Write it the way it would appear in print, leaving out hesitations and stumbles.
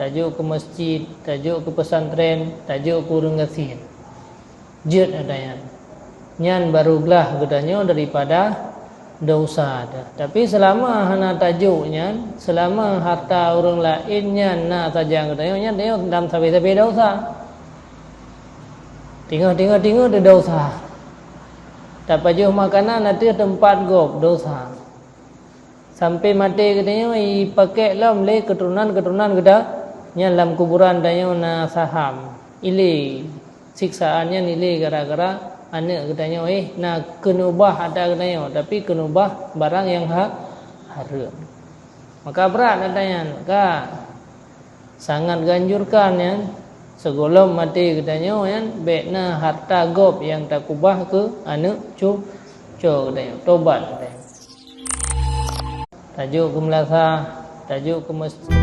tajuk ke masjid, tajuk ke pesantren, tajuk ke urang gasin. Jut adanya. Nyan barulah gedanya daripada dosa dah. Tapi selama hana tajuknya, selama harta orang lainnya nak tajang gedanya, dia dalam sampai dosa. Tengok dia dosa. Tak pajuh makanan nanti tempat gop dosa. Sampai mati katanya pakai lam le keturunan kita nya dalam kuburan tanya na saham. Ile siksaannya nilai gara-gara anak katanya nak kenubah ada katanya tapi kenubah barang yang haram. Maka berat katanya. Maka sangat ganjurkan ya. Sebelum mati katanya kan baiknya harta gop yang tak kubah ke anak cu katanya tobat katanya. Tajuk ke melasa, tajuk ke masjid.